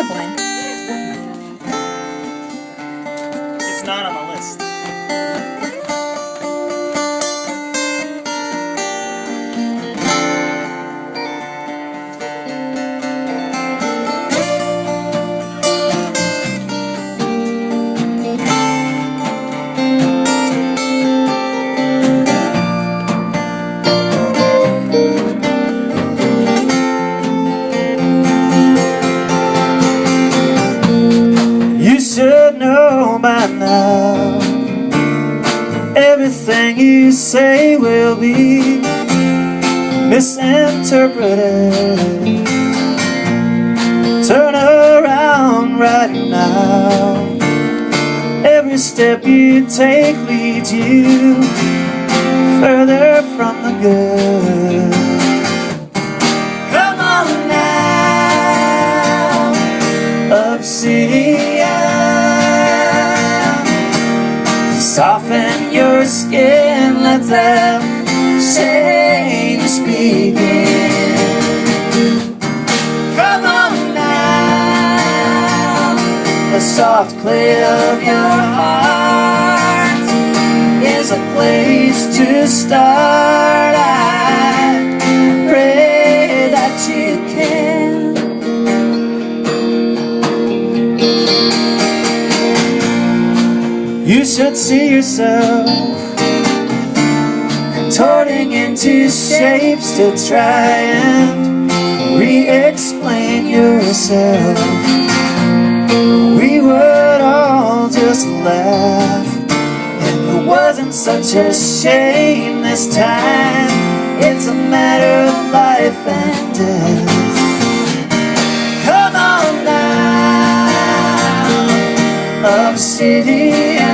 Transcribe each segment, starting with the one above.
sampling. It's not on the list. You should know by now, everything you say will be misinterpreted. Turn around right now. Every step you take leads you further from the good. Come on now, Obsedian, soften your skin, let that change begin. Come on now, the soft clay of your heart is a place to start. I pray that you can. You should see yourself contorting into shapes to try and re-explain yourself. We would all just laugh, and it wasn't such a shame this time. It's a matter of life and death. Come on now, Obsedian,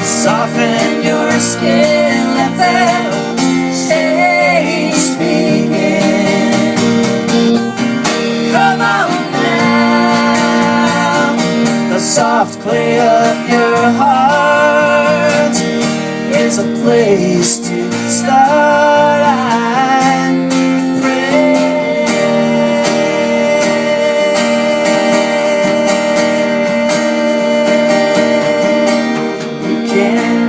soften your skin, let that change begin. Come on now, the soft clay of your heart is a place to start. I pray you can.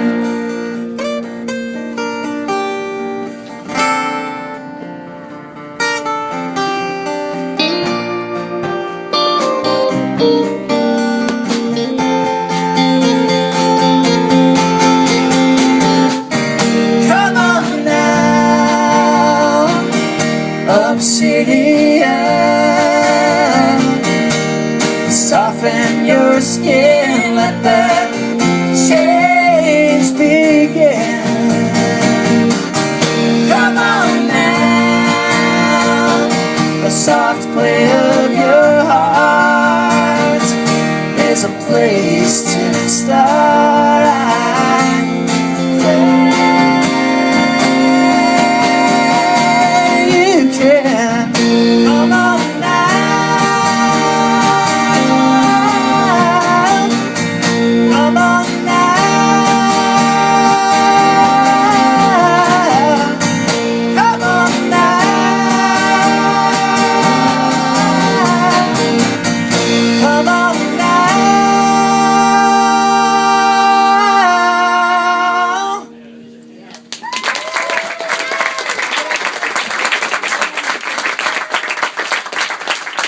Obsedian, soften your skin, let that change begin. Come on now, the soft clay of your heart is a place to start.